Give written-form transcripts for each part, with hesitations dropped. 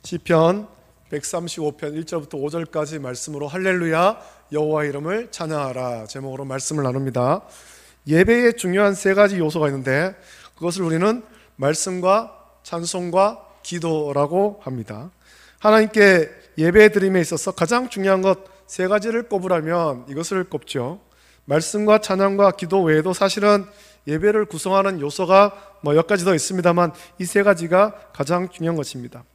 시편 135편 1절부터 5절까지 말씀으로 할렐루야 여호와 이름을 찬양하라 제목으로 말씀을 나눕니다. 예배에 중요한 세 가지 요소가 있는데 그것을 우리는 말씀과 찬송과 기도라고 합니다. 하나님께 예배드림에 있어서 가장 중요한 것 세 가지를 꼽으라면 이것을 꼽죠. 말씀과 찬양과 기도 외에도 사실은 예배를 구성하는 요소가 몇 가지 더 있습니다만 이 세 가지가 가장 중요한 것입니다.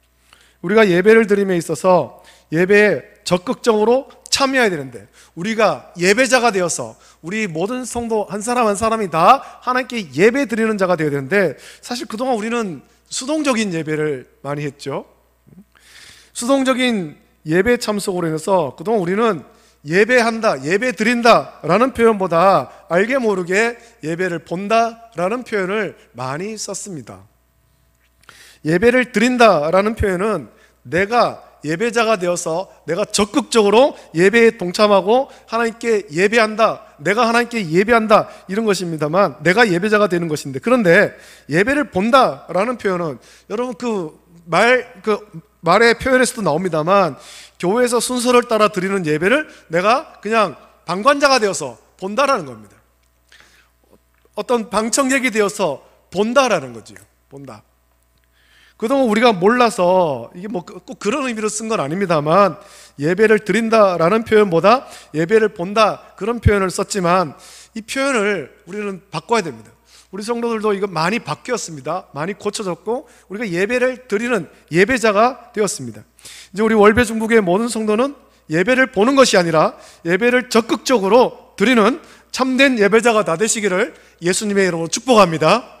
우리가 예배를 드림에 있어서 예배에 적극적으로 참여해야 되는데 우리가 예배자가 되어서 우리 모든 성도 한 사람 한 사람이 다 하나님께 예배 드리는 자가 되어야 되는데 사실 그동안 우리는 수동적인 예배를 많이 했죠. 수동적인 예배 참석으로 인해서 그동안 우리는 예배한다, 예배 드린다 라는 표현보다 알게 모르게 예배를 본다 라는 표현을 많이 썼습니다. 예배를 드린다 라는 표현은 내가 예배자가 되어서 내가 적극적으로 예배에 동참하고 하나님께 예배한다, 내가 하나님께 예배한다 이런 것입니다만 내가 예배자가 되는 것인데, 그런데 예배를 본다 라는 표현은 여러분 말의 표현에서도 나옵니다만 교회에서 순서를 따라 드리는 예배를 내가 그냥 방관자가 되어서 본다라는 겁니다. 어떤 방청객이 되어서 본다라는 거죠. 본다. 그동안 우리가 몰라서 이게 꼭 그런 의미로 쓴 건 아닙니다만 예배를 드린다라는 표현보다 예배를 본다 그런 표현을 썼지만 이 표현을 우리는 바꿔야 됩니다. 우리 성도들도 이거 많이 바뀌었습니다. 많이 고쳐졌고 우리가 예배를 드리는 예배자가 되었습니다. 이제 우리 월배 중국의 모든 성도는 예배를 보는 것이 아니라 예배를 적극적으로 드리는 참된 예배자가 다 되시기를 예수님의 이름으로 축복합니다.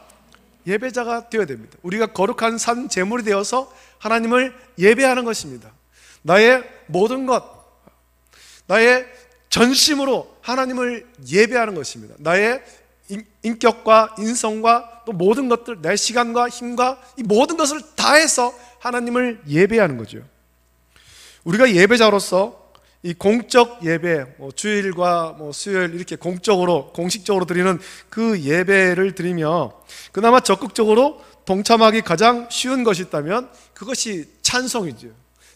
예배자가 되어야 됩니다. 우리가 거룩한 산 제물이 되어서 하나님을 예배하는 것입니다. 나의 모든 것, 나의 전심으로 하나님을 예배하는 것입니다. 나의 인격과 인성과 또 모든 것들, 내 시간과 힘과 이 모든 것을 다해서 하나님을 예배하는 거죠. 우리가 예배자로서 이 공적 예배, 주일과 수요일 이렇게 공식적으로 드리는 그 예배를 드리며 그나마 적극적으로 동참하기 가장 쉬운 것이 있다면 그것이 찬송이죠.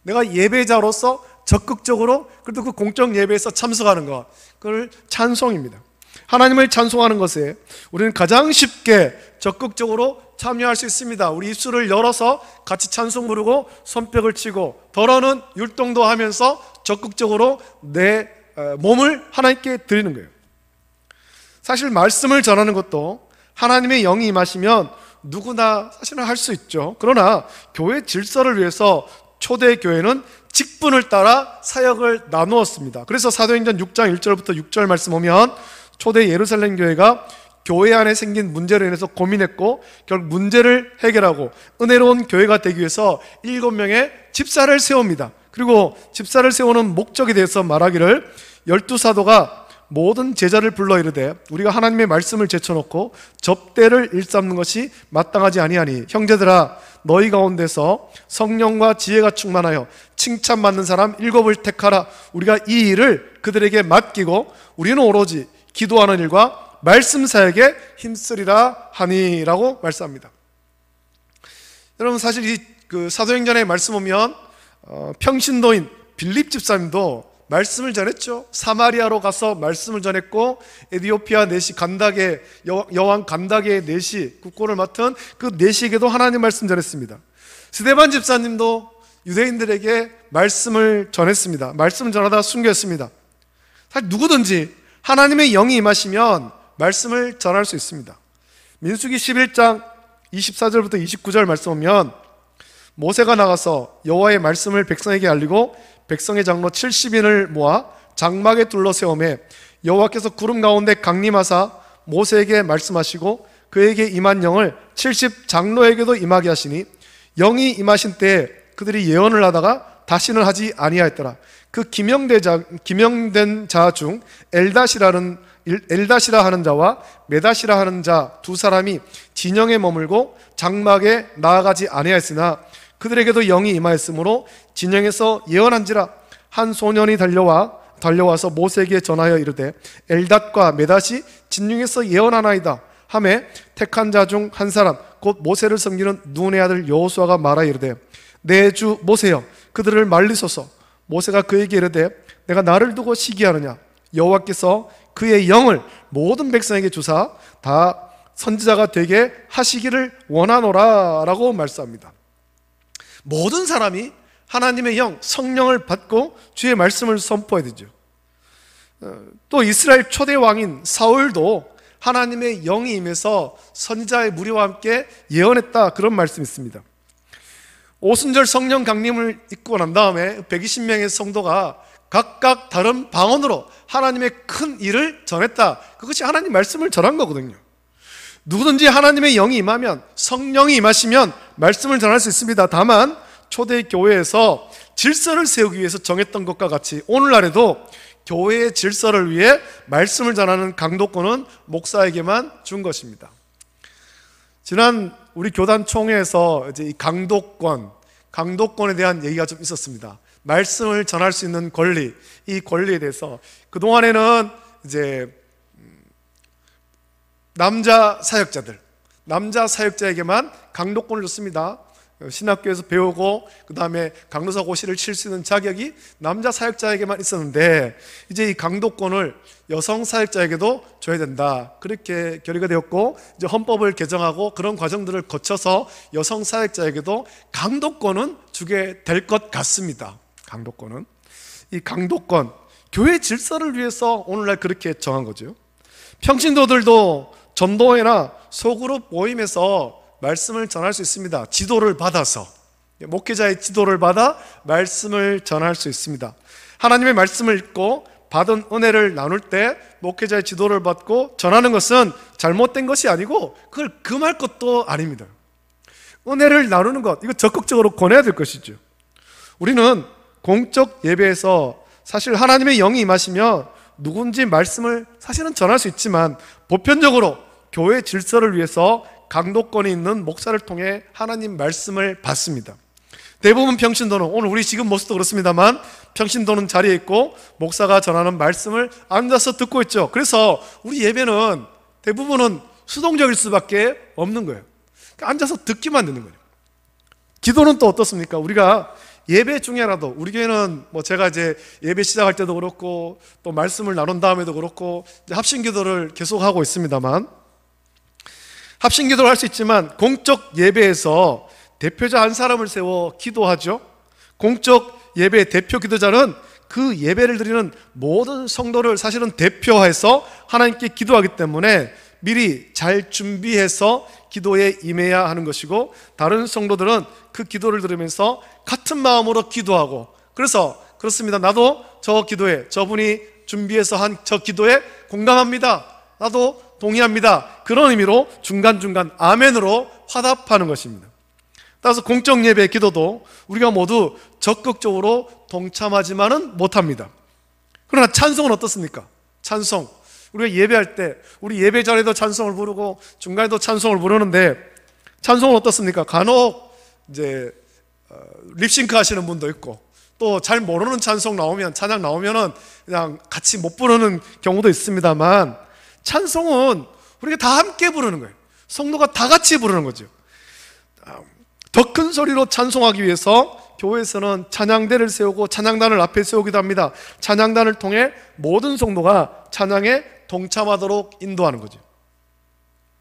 내가 예배자로서 적극적으로 그래도 그 공적 예배에서 참석하는 것, 그걸 찬송입니다. 하나님을 찬송하는 것에 우리는 가장 쉽게 적극적으로 참여할 수 있습니다. 우리 입술을 열어서 같이 찬송 부르고 손뼉을 치고 더러는 율동도 하면서 적극적으로 내 몸을 하나님께 드리는 거예요. 사실 말씀을 전하는 것도 하나님의 영이 임하시면 누구나 사실은 할 수 있죠. 그러나 교회 질서를 위해서 초대교회는 직분을 따라 사역을 나누었습니다. 그래서 사도행전 6장 1절부터 6절 말씀 보면 초대 예루살렘 교회가 교회 안에 생긴 문제로 인해서 고민했고 결국 문제를 해결하고 은혜로운 교회가 되기 위해서 7명의 집사를 세웁니다. 그리고 집사를 세우는 목적에 대해서 말하기를 12사도가 모든 제자를 불러 이르되 우리가 하나님의 말씀을 제쳐놓고 접대를 일삼는 것이 마땅하지 아니하니 형제들아 너희 가운데서 성령과 지혜가 충만하여 칭찬받는 사람 7을 택하라. 우리가 이 일을 그들에게 맡기고 우리는 오로지 기도하는 일과 말씀 사역에 힘쓰리라 하니라고 말씀합니다. 여러분 사실 이 사도행전의 말씀 보면 평신도인 빌립 집사님도 말씀을 전했죠. 사마리아로 가서 말씀을 전했고 에디오피아 내시 간다게 여왕 간다게 내시 국고를 맡은 그 내시에게도 하나님 말씀 전했습니다. 스데반 집사님도 유대인들에게 말씀을 전했습니다. 말씀을 전하다 순교했습니다. 사실 누구든지 하나님의 영이 임하시면 말씀을 전할 수 있습니다. 민수기 11장 24절부터 29절 말씀 보면 모세가 나가서 여호와의 말씀을 백성에게 알리고 백성의 장로 70인을 모아 장막에 둘러 세우매 여호와께서 구름 가운데 강림하사 모세에게 말씀하시고 그에게 임한 영을 70 장로에게도 임하게 하시니 영이 임하신 때에 그들이 예언을 하다가 다시는 하지 아니하였더라. 그 기명된 자 중 엘다시라 하는 자와 메다시라 하는 자 두 사람이 진영에 머물고 장막에 나아가지 아니하였으나 그들에게도 영이 임하였으므로 진영에서 예언한지라. 한 소년이 달려와서 모세에게 전하여 이르되 엘닷과 메닷이 진영에서 예언하나이다 하매 택한 자 중 한 사람 곧 모세를 섬기는 눈의 아들 여호수아가 말하여 이르되 내 주 모세여 그들을 말리소서. 모세가 그에게 이르되 내가 나를 두고 시기하느냐. 여호와께서 그의 영을 모든 백성에게 주사 다 선지자가 되게 하시기를 원하노라 라고 말씀합니다. 모든 사람이 하나님의 영, 성령을 받고 주의 말씀을 선포해야 되죠. 또 이스라엘 초대 왕인 사울도 하나님의 영이 임해서 선지자의 무리와 함께 예언했다, 그런 말씀이 있습니다. 오순절 성령 강림을 입고 난 다음에 120명의 성도가 각각 다른 방언으로 하나님의 큰 일을 전했다. 그것이 하나님 말씀을 전한 거거든요. 누구든지 하나님의 영이 임하면, 성령이 임하시면 말씀을 전할 수 있습니다. 다만 초대 교회에서 질서를 세우기 위해서 정했던 것과 같이 오늘날에도 교회의 질서를 위해 말씀을 전하는 강도권은 목사에게만 준 것입니다. 지난 우리 교단 총회에서 이제 이 강도권에 대한 얘기가 좀 있었습니다. 말씀을 전할 수 있는 권리, 이 권리에 대해서 그동안에는 이제 남자 사역자에게만 강도권을 줬습니다. 신학교에서 배우고 그 다음에 강도사 고시를 칠 수 있는 자격이 남자 사역자에게만 있었는데, 이제 이 강도권을 여성 사역자에게도 줘야 된다, 그렇게 결의가 되었고, 이제 헌법을 개정하고 그런 과정들을 거쳐서 여성 사역자에게도 강도권은 주게 될 것 같습니다. 강도권은, 이 강도권, 교회 질서를 위해서 오늘날 그렇게 정한 거죠. 평신도들도 전도회나 소그룹 모임에서 말씀을 전할 수 있습니다. 지도를 받아서, 목회자의 지도를 받아 말씀을 전할 수 있습니다. 하나님의 말씀을 읽고 받은 은혜를 나눌 때 목회자의 지도를 받고 전하는 것은 잘못된 것이 아니고 그걸 금할 것도 아닙니다. 은혜를 나누는 것, 이거 적극적으로 권해야 될 것이죠. 우리는 공적 예배에서 사실 하나님의 영이 임하시며 누군지 말씀을 사실은 전할 수 있지만, 보편적으로 교회 질서를 위해서 강도권이 있는 목사를 통해 하나님 말씀을 받습니다. 대부분 평신도는, 오늘 우리 지금 모습도 그렇습니다만, 평신도는 자리에 있고 목사가 전하는 말씀을 앉아서 듣고 있죠. 그래서 우리 예배는 대부분은 수동적일 수밖에 없는 거예요. 그러니까 앉아서 듣기만 듣는 거예요. 기도는 또 어떻습니까? 우리가 예배 중에라도, 우리 교회는 제가 이제 예배 시작할 때도 그렇고 또 말씀을 나눈 다음에도 그렇고 이제 합심기도를 계속하고 있습니다만, 합심기도를 할 수 있지만 공적 예배에서 대표자 한 사람을 세워 기도하죠. 공적 예배의 대표 기도자는 그 예배를 드리는 모든 성도를 사실은 대표해서 하나님께 기도하기 때문에 미리 잘 준비해서 기도에 임해야 하는 것이고, 다른 성도들은 그 기도를 들으면서 같은 마음으로 기도하고, 그래서 그렇습니다, 나도 저 기도에, 저분이 준비해서 한 저 기도에 공감합니다, 나도 동의합니다, 그런 의미로 중간중간 아멘으로 화답하는 것입니다. 따라서 공적 예배 기도도 우리가 모두 적극적으로 동참하지만은 못합니다. 그러나 찬송은 어떻습니까? 찬송, 우리가 예배할 때 우리 예배 전에도 찬송을 부르고 중간에도 찬송을 부르는데, 찬송은 어떻습니까? 간혹 이제 립싱크 하시는 분도 있고, 또 잘 모르는 찬송 나오면, 찬양 나오면은 그냥 같이 못 부르는 경우도 있습니다만, 찬송은 우리가 다 함께 부르는 거예요. 성도가 다 같이 부르는 거죠. 더 큰 소리로 찬송하기 위해서 교회에서는 찬양대를 세우고 찬양단을 앞에 세우기도 합니다. 찬양단을 통해 모든 성도가 찬양에 동참하도록 인도하는 거죠.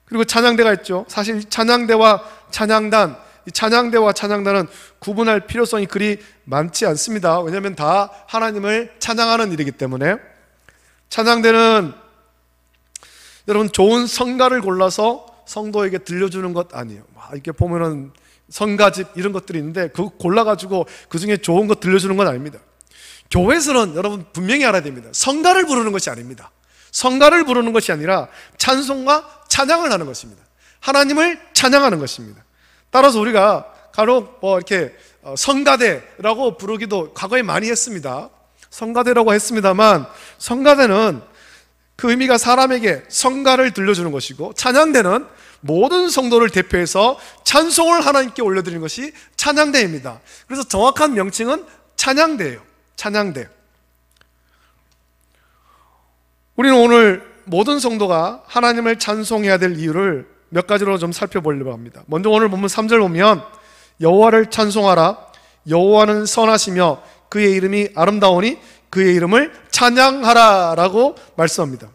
그리고 찬양대가 있죠. 사실 찬양대와 찬양단, 이 찬양대와 찬양단은 구분할 필요성이 그리 많지 않습니다. 왜냐하면 다 하나님을 찬양하는 일이기 때문에. 찬양대는 여러분 좋은 성가를 골라서 성도에게 들려주는 것 아니에요. 이렇게 보면은 성가집 이런 것들이 있는데 그거 골라가지고 그 중에 좋은 거 들려주는 건 아닙니다. 교회에서는 여러분 분명히 알아야 됩니다. 성가를 부르는 것이 아닙니다. 성가를 부르는 것이 아니라 찬송과 찬양을 하는 것입니다. 하나님을 찬양하는 것입니다. 따라서 우리가 간혹 이렇게 성가대라고 부르기도 과거에 많이 했습니다. 성가대라고 했습니다만, 성가대는 그 의미가 사람에게 성가를 들려주는 것이고, 찬양대는 모든 성도를 대표해서 찬송을 하나님께 올려드리는 것이 찬양대입니다. 그래서 정확한 명칭은 찬양대예요. 찬양대. 우리는 오늘 모든 성도가 하나님을 찬송해야 될 이유를 몇 가지로 좀 살펴보려고 합니다. 먼저 오늘 본문 3절 보면 여호와를 찬송하라, 여호와는 선하시며 그의 이름이 아름다우니 그의 이름을 찬양하라 라고 말씀합니다.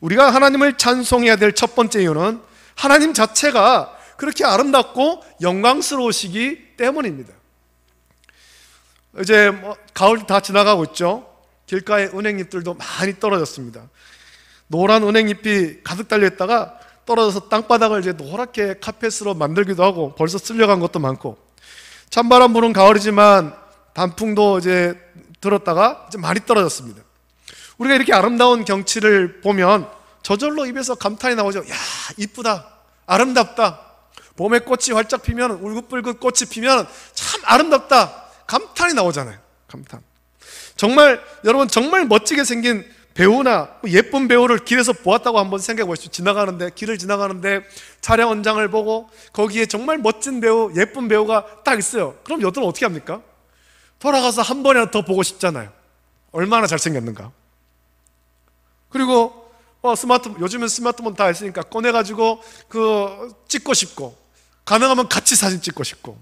우리가 하나님을 찬송해야 될 첫 번째 이유는 하나님 자체가 그렇게 아름답고 영광스러우시기 때문입니다. 이제 가을 다 지나가고 있죠. 길가에 은행잎들도 많이 떨어졌습니다. 노란 은행잎이 가득 달려있다가 떨어져서 땅바닥을 이제 노랗게 카펫으로 만들기도 하고 벌써 쓸려간 것도 많고, 찬바람 부는 가을이지만 단풍도 이제 들었다가 이제 많이 떨어졌습니다. 우리가 이렇게 아름다운 경치를 보면 저절로 입에서 감탄이 나오죠. 야, 이쁘다, 아름답다. 봄에 꽃이 활짝 피면, 울긋불긋 꽃이 피면 참 아름답다, 감탄이 나오잖아요. 감탄. 정말 여러분, 정말 멋지게 생긴 배우나 예쁜 배우를 길에서 보았다고 한번 생각해 보십시오. 길을 지나가는데 촬영 현장을 보고 거기에 정말 멋진 배우, 예쁜 배우가 딱 있어요. 그럼 여러분 어떻게 합니까? 돌아가서 한 번이라도 더 보고 싶잖아요. 얼마나 잘생겼는가. 그리고 요즘은 스마트폰 다 있으니까 꺼내가지고 찍고 싶고, 가능하면 같이 사진 찍고 싶고.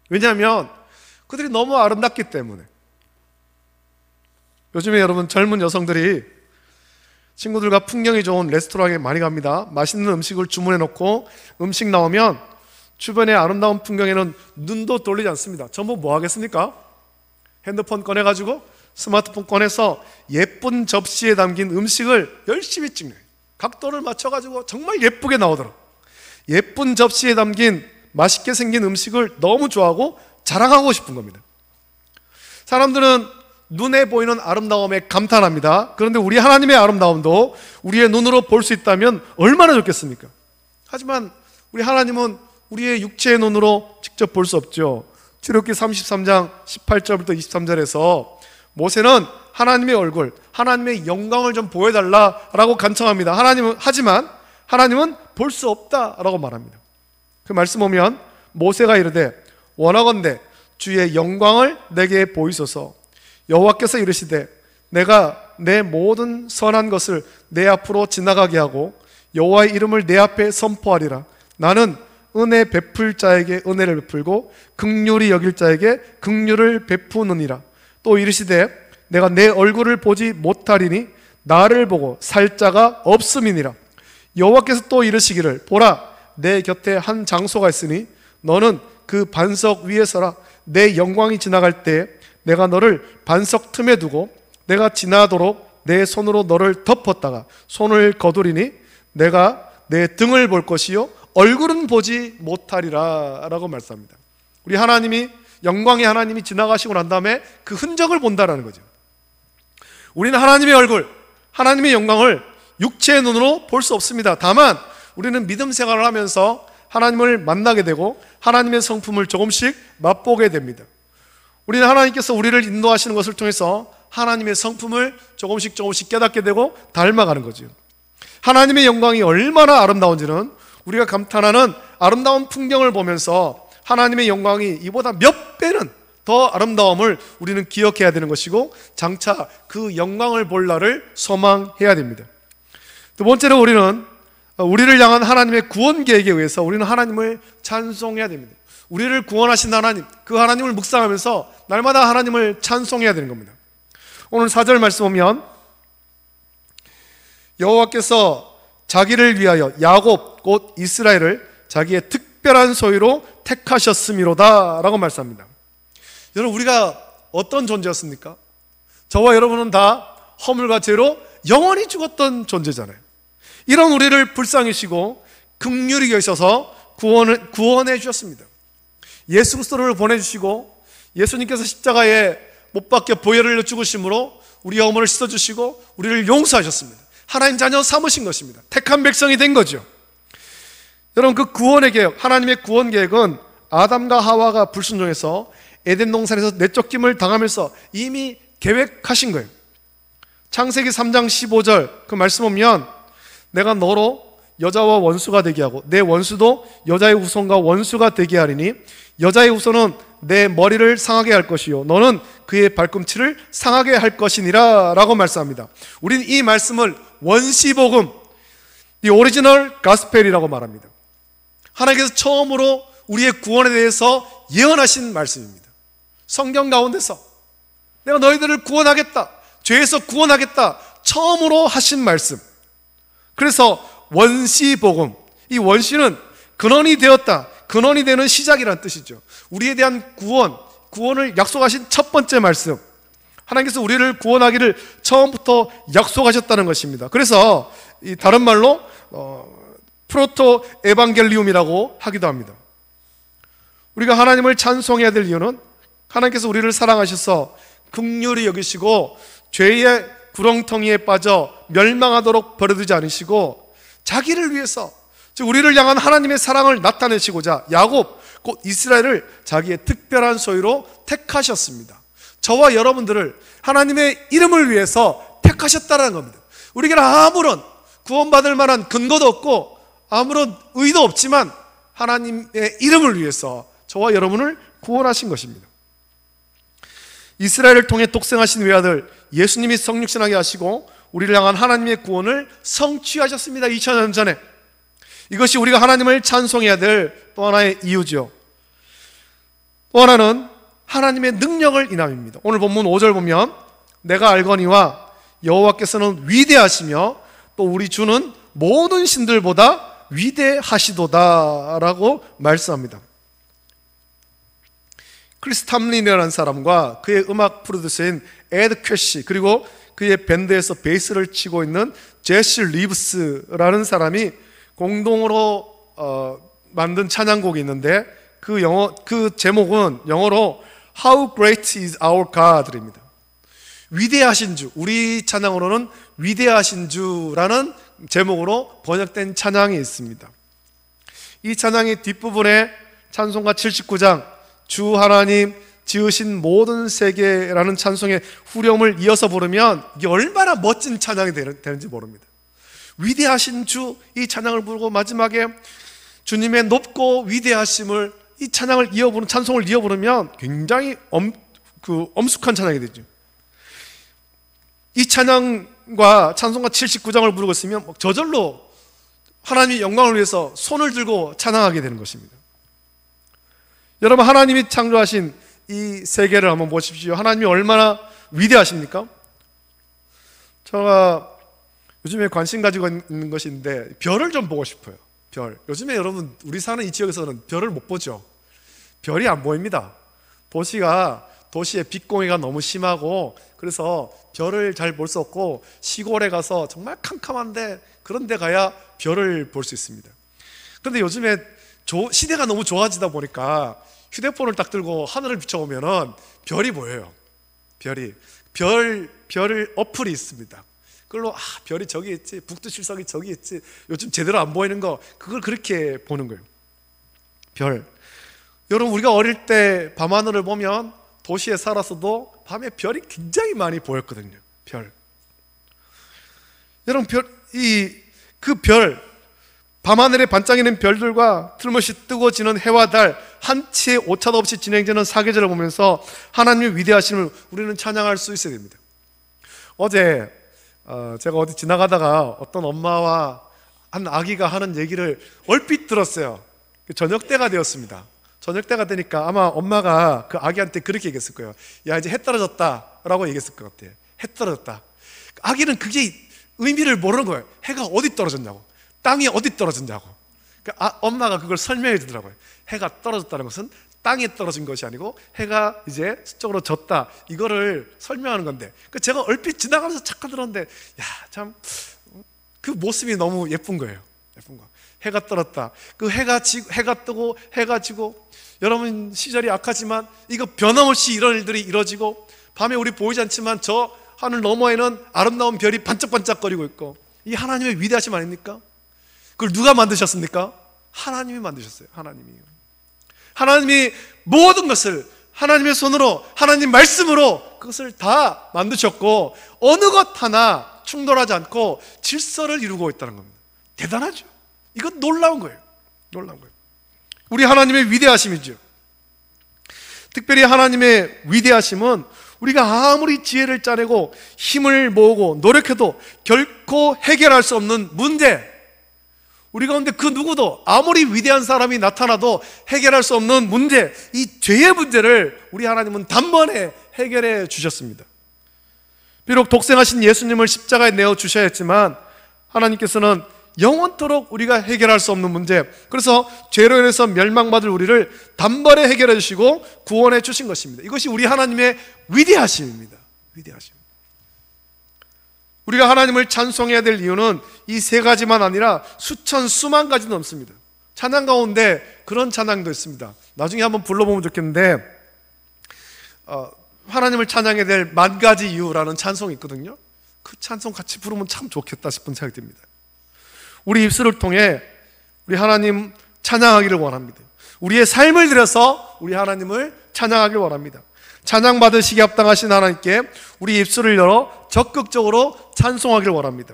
왜냐하면 그들이 너무 아름답기 때문에. 요즘에 여러분, 젊은 여성들이 친구들과 풍경이 좋은 레스토랑에 많이 갑니다. 맛있는 음식을 주문해 놓고 음식 나오면 주변의 아름다운 풍경에는 눈도 돌리지 않습니다. 전부 뭐 하겠습니까? 핸드폰 꺼내가지고, 스마트폰 꺼내서 예쁜 접시에 담긴 음식을 열심히 찍는, 각도를 맞춰가지고 정말 예쁘게 나오도록 예쁜 접시에 담긴 맛있게 생긴 음식을 너무 좋아하고 자랑하고 싶은 겁니다. 사람들은 눈에 보이는 아름다움에 감탄합니다. 그런데 우리 하나님의 아름다움도 우리의 눈으로 볼 수 있다면 얼마나 좋겠습니까? 하지만 우리 하나님은 우리의 육체의 눈으로 직접 볼 수 없죠. 출애굽기 33장 18절부터 23절에서 모세는 하나님의 얼굴, 하나님의 영광을 좀 보여달라라고 간청합니다. 하지만 하나님은 볼 수 없다라고 말합니다. 그 말씀 보면 모세가 이르되 원하건대 주의 영광을 내게 보이소서. 여호와께서 이르시되 내가 내 모든 선한 것을 내 앞으로 지나가게 하고 여호와의 이름을 내 앞에 선포하리라. 나는 은혜 베풀 자에게 은혜를 베풀고 긍휼히 여길 자에게 긍휼을 베푸느니라. 또 이르시되 내가 내 얼굴을 보지 못하리니 나를 보고 살 자가 없음이니라. 여호와께서 또 이르시기를 보라, 내 곁에 한 장소가 있으니 너는 그 반석 위에 서라. 내 영광이 지나갈 때 내가 너를 반석 틈에 두고 내가 지나도록 내 손으로 너를 덮었다가 손을 거두리니 내가 내 등을 볼 것이요 얼굴은 보지 못하리라 라고 말씀합니다. 우리 하나님이, 영광의 하나님이 지나가시고 난 다음에 그 흔적을 본다라는 거죠. 우리는 하나님의 얼굴, 하나님의 영광을 육체의 눈으로 볼 수 없습니다. 다만 우리는 믿음 생활을 하면서 하나님을 만나게 되고 하나님의 성품을 조금씩 맛보게 됩니다. 우리는 하나님께서 우리를 인도하시는 것을 통해서 하나님의 성품을 조금씩 깨닫게 되고 닮아가는 거죠. 하나님의 영광이 얼마나 아름다운지는 우리가 감탄하는 아름다운 풍경을 보면서 하나님의 영광이 이보다 몇 배는 더 아름다움을 우리는 기억해야 되는 것이고 장차 그 영광을 볼 날을 소망해야 됩니다. 두 번째로 우리를 향한 하나님의 구원 계획에 의해서 우리는 하나님을 찬송해야 됩니다. 우리를 구원하신 하나님, 그 하나님을 묵상하면서 날마다 하나님을 찬송해야 되는 겁니다. 오늘 4절 말씀 보면 여호와께서 자기를 위하여 야곱 곧 이스라엘을 자기의 특별한 소유로 택하셨음이로다 라고 말씀합니다. 여러분, 우리가 어떤 존재였습니까? 저와 여러분은 다 허물과 죄로 영원히 죽었던 존재잖아요. 이런 우리를 불쌍히시고 긍휼히 여기셔서 구원해 주셨습니다. 예수 그리스도를 보내주시고 예수님께서 십자가에 못 박혀 보혈을 흘려 죽으심으로 우리의 허물을 씻어주시고 우리를 용서하셨습니다. 하나님 자녀 삼으신 것입니다. 택한 백성이 된 거죠. 여러분, 그 구원의 계획, 하나님의 구원 계획은 아담과 하와가 불순종해서 에덴 동산에서 내쫓김을 당하면서 이미 계획하신 거예요. 창세기 3장 15절 그 말씀 보면 내가 너로 여자와 원수가 되게 하고 내 원수도 여자의 후손과 원수가 되게 하리니 여자의 후손은 내 머리를 상하게 할 것이요 너는 그의 발꿈치를 상하게 할 것이니라 라고 말씀합니다. 우리는 이 말씀을 원시복음, 이 오리지널 가스펠이라고 말합니다. 하나님께서 처음으로 우리의 구원에 대해서 예언하신 말씀입니다. 성경 가운데서 내가 너희들을 구원하겠다, 죄에서 구원하겠다 처음으로 하신 말씀. 그래서 원시복음, 이 원시는 근원이 되었다, 근원이 되는 시작이라는 뜻이죠. 우리에 대한 구원을 약속하신 첫 번째 말씀, 하나님께서 우리를 구원하기를 처음부터 약속하셨다는 것입니다. 그래서 이 다른 말로 프로토 에반겔리움이라고 하기도 합니다. 우리가 하나님을 찬송해야 될 이유는 하나님께서 우리를 사랑하셔서 긍휼히 여기시고 죄의 구렁텅이에 빠져 멸망하도록 버려두지 않으시고 자기를 위해서, 즉 우리를 향한 하나님의 사랑을 나타내시고자 야곱 곧 이스라엘을 자기의 특별한 소유로 택하셨습니다. 저와 여러분들을 하나님의 이름을 위해서 택하셨다는 겁니다. 우리에게는 아무런 구원받을 만한 근거도 없고 아무런 의도 없지만 하나님의 이름을 위해서 저와 여러분을 구원하신 것입니다. 이스라엘을 통해 독생하신 외아들 예수님이 성육신하게 하시고 우리를 향한 하나님의 구원을 성취하셨습니다. 2000년 전에. 이것이 우리가 하나님을 찬송해야 될 또 하나의 이유죠. 또 하나는 하나님의 능력을 인함입니다. 오늘 본문 5절 보면 내가 알거니와 여호와께서는 위대하시며 또 우리 주는 모든 신들보다 위대하시도다 라고 말씀합니다. 크리스 탐린이라는 사람과 그의 음악 프로듀서인 에드 퀘시, 그리고 그의 밴드에서 베이스를 치고 있는 제시 리브스라는 사람이 공동으로 만든 찬양곡이 있는데 그 제목은 영어로 How Great is Our God입니다. 위대하신 주, 우리 찬양으로는 위대하신 주라는 제목으로 번역된 찬양이 있습니다. 이 찬양의 뒷부분에 찬송가 79장 주 하나님 지으신 모든 세계라는 찬송의 후렴을 이어서 부르면 이게 얼마나 멋진 찬양이 되는지 모릅니다. 위대하신 주, 이 찬양을 부르고 마지막에 주님의 높고 위대하심을, 이 찬양을 이어부르는, 찬송을 이어부르면 굉장히 엄숙한 찬양이 되죠. 이 찬양과 찬송가 79장을 부르고 있으면 저절로 하나님의 영광을 위해서 손을 들고 찬양하게 되는 것입니다. 여러분, 하나님이 창조하신 이 세계를 한번 보십시오. 하나님이 얼마나 위대하십니까? 제가 요즘에 관심 가지고 있는 것인데 별을 좀 보고 싶어요. 별. 요즘에 여러분 우리 사는 이 지역에서는 별을 못 보죠. 별이 안 보입니다. 도시에 빛공해가 너무 심하고 그래서 별을 잘 볼 수 없고 시골에 가서 정말 캄캄한데 그런 데 가야 별을 볼 수 있습니다. 그런데 요즘에 시대가 너무 좋아지다 보니까 휴대폰을 딱 들고 하늘을 비춰보면은 별이 보여요. 별 어플이 있습니다. 그걸로 별이 저기 있지, 북두칠성이 저기 있지, 요즘 제대로 안 보이는 거, 그걸 그렇게 보는 거예요. 별. 여러분, 우리가 어릴 때 밤하늘을 보면 도시에 살았어도 밤에 별이 굉장히 많이 보였거든요. 별. 여러분, 그 별, 밤하늘에 반짝이는 별들과 틀림없이 뜨거워지는 해와 달, 한치의 오차도 없이 진행되는 사계절을 보면서 하나님의 위대하심을 우리는 찬양할 수 있어야 됩니다. 어제 제가 어디 지나가다가 어떤 엄마와 한 아기가 하는 얘기를 얼핏 들었어요. 저녁 때가 되었습니다. 저녁 때가 되니까 아마 엄마가 그 아기한테 그렇게 얘기했을 거예요. 야, 이제 해 떨어졌다 라고 얘기했을 것 같아요. 해 떨어졌다. 아기는 그게 의미를 모르는 거예요. 해가 어디 떨어졌냐고, 땅이 어디 떨어졌냐고. 엄마가 그걸 설명해 주더라고요. 해가 떨어졌다는 것은 땅에 떨어진 것이 아니고 해가 이제 서쪽으로 졌다, 이거를 설명하는 건데, 제가 얼핏 지나가면서 잠깐 들었는데, 야, 참 그 모습이 너무 예쁜 거예요. 예쁜 거. 해가 떨었다. 그 해가 뜨고 해가 지고, 여러분 시절이 악하지만 이거 변함없이 이런 일들이 이루어지고, 밤에 우리 보이지 않지만 저 하늘 너머에는 아름다운 별이 반짝반짝거리고 있고, 이 하나님의 위대하심 아닙니까? 그걸 누가 만드셨습니까? 하나님이 만드셨어요. 하나님이 모든 것을 하나님의 손으로, 하나님 말씀으로 그것을 다 만드셨고, 어느 것 하나 충돌하지 않고 질서를 이루고 있다는 겁니다. 대단하죠. 이건 놀라운 거예요. 우리 하나님의 위대하심이죠. 특별히 하나님의 위대하심은 우리가 아무리 지혜를 짜내고 힘을 모으고 노력해도 결코 해결할 수 없는 문제, 우리 가운데 그 누구도 아무리 위대한 사람이 나타나도 해결할 수 없는 문제, 이 죄의 문제를 우리 하나님은 단번에 해결해 주셨습니다. 비록 독생하신 예수님을 십자가에 내어 주셔야 했지만 하나님께서는 영원토록 우리가 해결할 수 없는 문제, 그래서 죄로 인해서 멸망받을 우리를 단번에 해결해 주시고 구원해 주신 것입니다. 이것이 우리 하나님의 위대하심입니다. 위대하심. 우리가 하나님을 찬송해야 될 이유는 이 세 가지만 아니라 수천 수만 가지 넘습니다. 찬양 가운데 그런 찬양도 있습니다. 나중에 한번 불러보면 좋겠는데 하나님을 찬양해야 될 만 가지 이유라는 찬송이 있거든요. 그 찬송 같이 부르면 참 좋겠다 싶은 생각이 듭니다. 우리 입술을 통해 우리 하나님 찬양하기를 원합니다. 우리의 삶을 들여서 우리 하나님을 찬양하기를 원합니다. 찬양받으시기 합당하신 하나님께 우리 입술을 열어 적극적으로 찬송하기를 원합니다.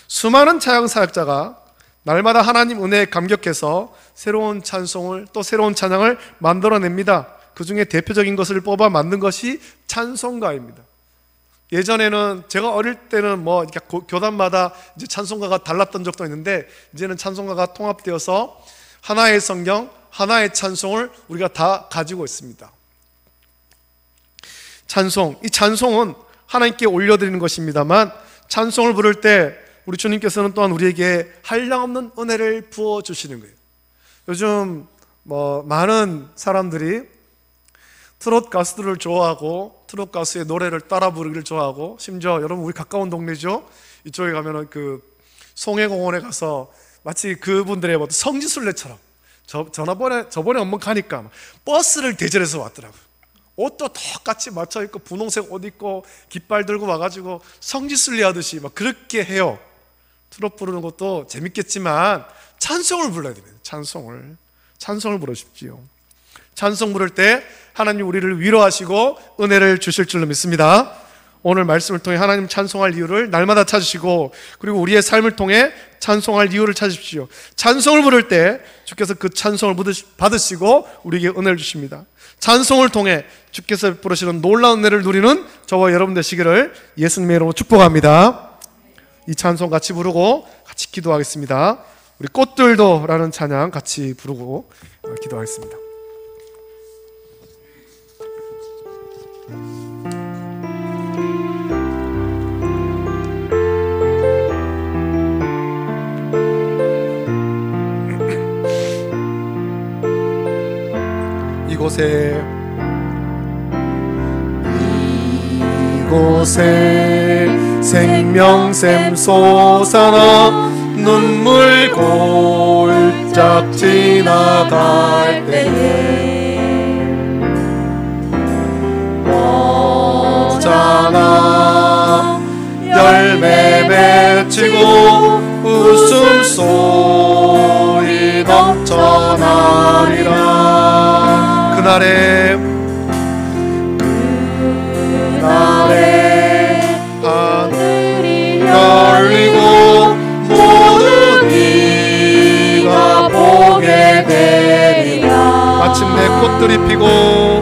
수많은 찬양 사역자가 날마다 하나님 은혜에 감격해서 새로운 찬송을, 또 새로운 찬양을 만들어냅니다. 그 중에 대표적인 것을 뽑아 만든 것이 찬송가입니다. 예전에는 제가 어릴 때는 이렇게 교단마다 이제 찬송가가 달랐던 적도 있는데, 이제는 찬송가가 통합되어서 하나의 성경, 하나의 찬송을 우리가 다 가지고 있습니다. 찬송, 이 찬송은 하나님께 올려드리는 것입니다만, 찬송을 부를 때 우리 주님께서는 또한 우리에게 한량없는 은혜를 부어주시는 거예요. 요즘 많은 사람들이 트롯 가수들을 좋아하고 트롯 가수의 노래를 따라 부르기를 좋아하고, 심지어 여러분 우리 가까운 동네죠, 이쪽에 가면은 그 송해공원에 가서 마치 그분들의 성지순례처럼 저번에 한번 가니까 버스를 대절해서 왔더라고요. 옷도 똑같이 맞춰 입고 분홍색 옷 입고 깃발 들고 와가지고 성지순례 하듯이 막 그렇게 해요. 트롯 부르는 것도 재밌겠지만 찬송을 불러야 됩니다. 찬송을 부르십시오. 찬송 부를 때 하나님 우리를 위로하시고 은혜를 주실 줄로 믿습니다. 오늘 말씀을 통해 하나님 찬송할 이유를 날마다 찾으시고, 그리고 우리의 삶을 통해 찬송할 이유를 찾으십시오. 찬송을 부를 때 주께서 그 찬송을 받으시고 우리에게 은혜를 주십니다. 찬송을 통해 주께서 부르시는 놀라운 은혜를 누리는 저와 여러분 되시기를 예수님의 이름으로 축복합니다. 이 찬송 같이 부르고 같이 기도하겠습니다. 우리 꽃들도 라는 찬양 같이 부르고 기도하겠습니다. 이곳에 생명샘 솟아나 눈물 골짝 지나갈 때에 어쩌나 열매 맺히고 웃음소리 넘쳐나리라. 그날에 하늘이 열리고 모든 이가 보게 되리라. 마침내 꽃들이 피고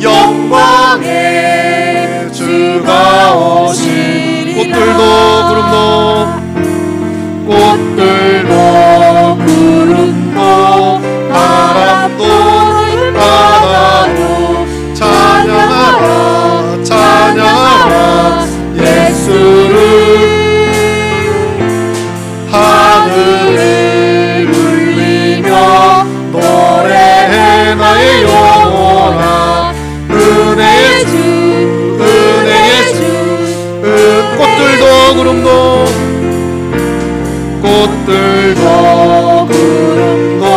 영광의 주가 오시리라. 꽃들도 구름도 바람도 바다도 찬양하라 예수를. 하늘을 울리며 노래해 나의 영혼아 은혜의 주 꽃들도 구름도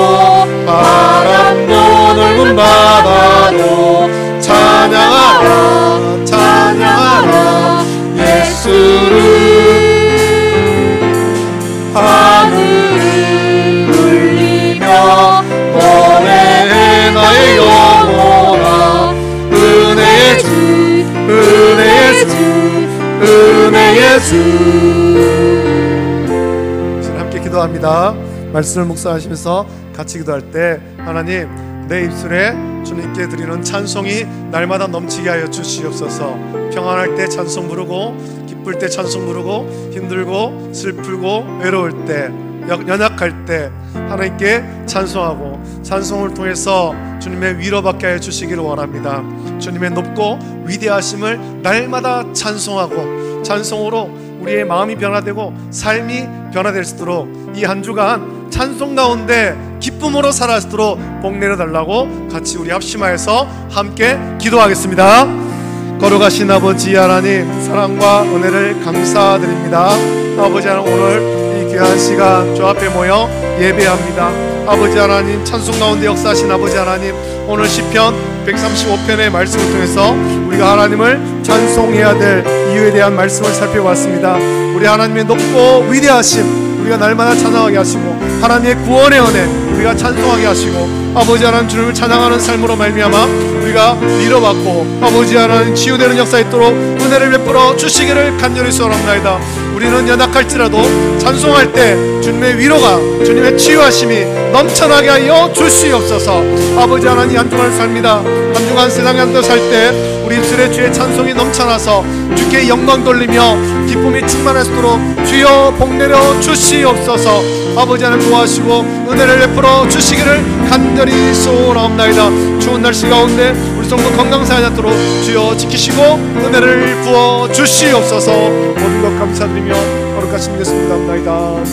바람도 넓은 바다도 찬양하라 예수를. 하늘을 울리며 노래해 나의 영혼아 은혜의 주. 함께 기도합니다. 말씀을 묵상하시면서 같이 기도할 때 하나님 내 입술에 주님께 드리는 찬송이 날마다 넘치게 하여 주시옵소서. 평안할 때 찬송 부르고, 기쁠 때 찬송 부르고, 힘들고 슬프고 외로울 때, 연약할 때 하나님께 찬송하고, 찬송을 통해서 주님의 위로받게 하여 주시기를 원합니다. 주님의 높고 위대하심을 날마다 찬송하고, 찬송으로 우리의 마음이 변화되고 삶이 변화될 수 있도록 이 한 주간 찬송 가운데 기쁨으로 살아갈 수 있도록 복 내려달라고 같이 우리 합심하여서 함께 기도하겠습니다. 거룩하신 아버지 하나님, 사랑과 은혜를 감사드립니다. 아버지 하나님, 오늘 이 귀한 시간 주 앞에 모여 예배합니다. 아버지 하나님, 찬송 가운데 역사하신 아버지 하나님, 오늘 시편 135편의 말씀을 통해서 우리가 하나님을 찬송해야 될 이유에 대한 말씀을 살펴봤습니다. 우리 하나님의 높고 위대하심 우리가 날마다 찬양하게 하시고, 하나님의 구원의 은혜 우리가 찬송하게 하시고, 아버지 하나님 주님을 찬양하는 삶으로 말미암아 우리가 위로받고 아버지 하나님 치유되는 역사 있도록 은혜를 베풀어 주시기를 간절히 소원합니다. 우리는 연약할지라도 찬송할 때 주님의 위로가, 주님의 치유하심이 넘쳐나게 하여 주시옵소서. 아버지 하나님, 한 주간을 삽니다. 한 주간 세상에 앉아 살 때 우리 입술에 주의 찬송이 넘쳐나서 주께 영광 돌리며 기쁨이 충만하도록 주여 복 내려 주시옵소서. 아버지 하나님 도와주시고 은혜를 베풀어 주시기를 간절히 소원하옵나이다. 추운 날씨 가운데 우리 성도 건강사에 않도록 주여 지키시고 은혜를 부어 주시옵소서. 모든 것 감사드리며 거룩하신 예수 믿옵나이다.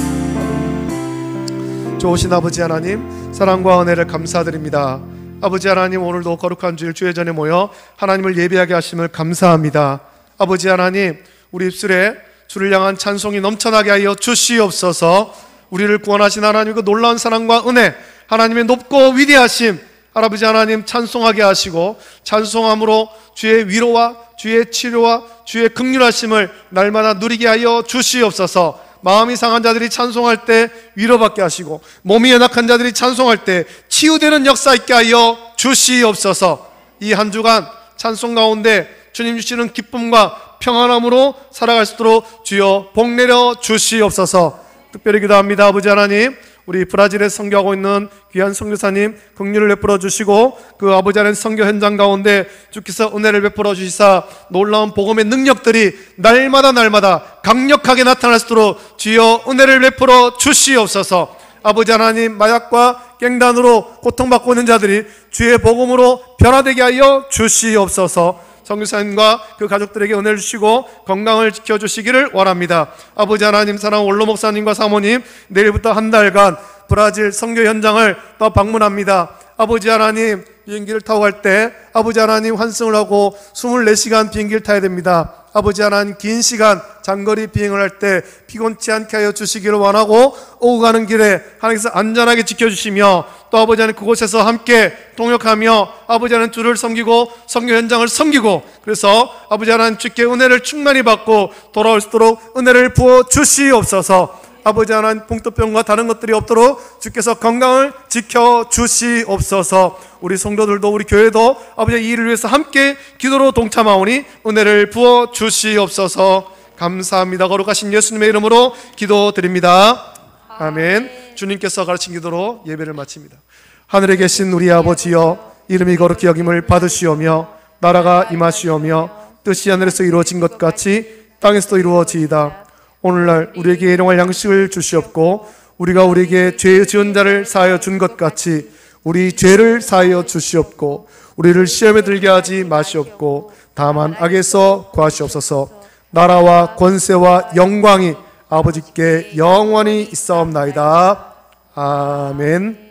좋으신 아버지 하나님, 사랑과 은혜를 감사드립니다. 아버지 하나님, 오늘도 거룩한 주일 주의 전에 모여 하나님을 예배하게 하심을 감사합니다. 아버지 하나님, 우리 입술에 주를 향한 찬송이 넘쳐나게 하여 주시옵소서. 우리를 구원하신 하나님 그 놀라운 사랑과 은혜, 하나님의 높고 위대하심 아버지 하나님 찬송하게 하시고, 찬송함으로 주의 위로와 주의 치료와 주의 긍휼하심을 날마다 누리게 하여 주시옵소서. 마음이 상한 자들이 찬송할 때 위로받게 하시고, 몸이 연약한 자들이 찬송할 때 치유되는 역사 있게 하여 주시옵소서. 이 한 주간 찬송 가운데 주님 주시는 기쁨과 평안함으로 살아갈 수 있도록 주여 복 내려 주시옵소서. 특별히 기도합니다. 아버지 하나님, 우리 브라질에 선교하고 있는 귀한 선교사님 긍휼을 베풀어 주시고, 그 아버지 하나님 선교 현장 가운데 주께서 은혜를 베풀어 주시사 놀라운 복음의 능력들이 날마다 강력하게 나타날 수 있도록 주여 은혜를 베풀어 주시옵소서. 아버지 하나님, 마약과 갱단으로 고통받고 있는 자들이 주의 복음으로 변화되게 하여 주시옵소서. 선교사님과 그 가족들에게 은혜를 주시고 건강을 지켜주시기를 원합니다. 아버지 하나님, 사랑하는 원로 목사님과 사모님, 내일부터 한 달간 브라질 선교 현장을 또 방문합니다. 아버지 하나님, 비행기를 타고 갈 때 아버지 하나님 환승을 하고 24시간 비행기를 타야 됩니다. 아버지 하나님, 긴 시간 장거리 비행을 할 때 피곤치 않게 하여 주시기를 원하고, 오고 가는 길에 하나님께서 안전하게 지켜주시며, 또 아버지 하나님 그곳에서 함께 동역하며 아버지 하나님 주를 섬기고 선교 현장을 섬기고, 그래서 아버지 하나님 주께 은혜를 충만히 받고 돌아올 수 있도록 은혜를 부어 주시옵소서. 아버지 하나님, 풍토병과 다른 것들이 없도록 주께서 건강을 지켜 주시옵소서. 우리 성도들도 우리 교회도 아버지 이 일을 위해서 함께 기도로 동참하오니 은혜를 부어 주시옵소서. 감사합니다. 거룩하신 예수님의 이름으로 기도드립니다. 아멘. 주님께서 가르친 기도로 예배를 마칩니다. 하늘에 계신 우리 아버지여, 이름이 거룩히 여김을 받으시오며 나라가 임하시오며 뜻이 하늘에서 이루어진 것 같이 땅에서도 이루어지이다. 오늘날 우리에게 일용할 양식을 주시옵고, 우리가 우리에게 죄 지은 자를 사하여 준 것 같이 우리 죄를 사하여 주시옵고, 우리를 시험에 들게 하지 마시옵고 다만 악에서 구하시옵소서. 나라와 권세와 영광이 아버지께 영원히 있사옵나이다. 아멘.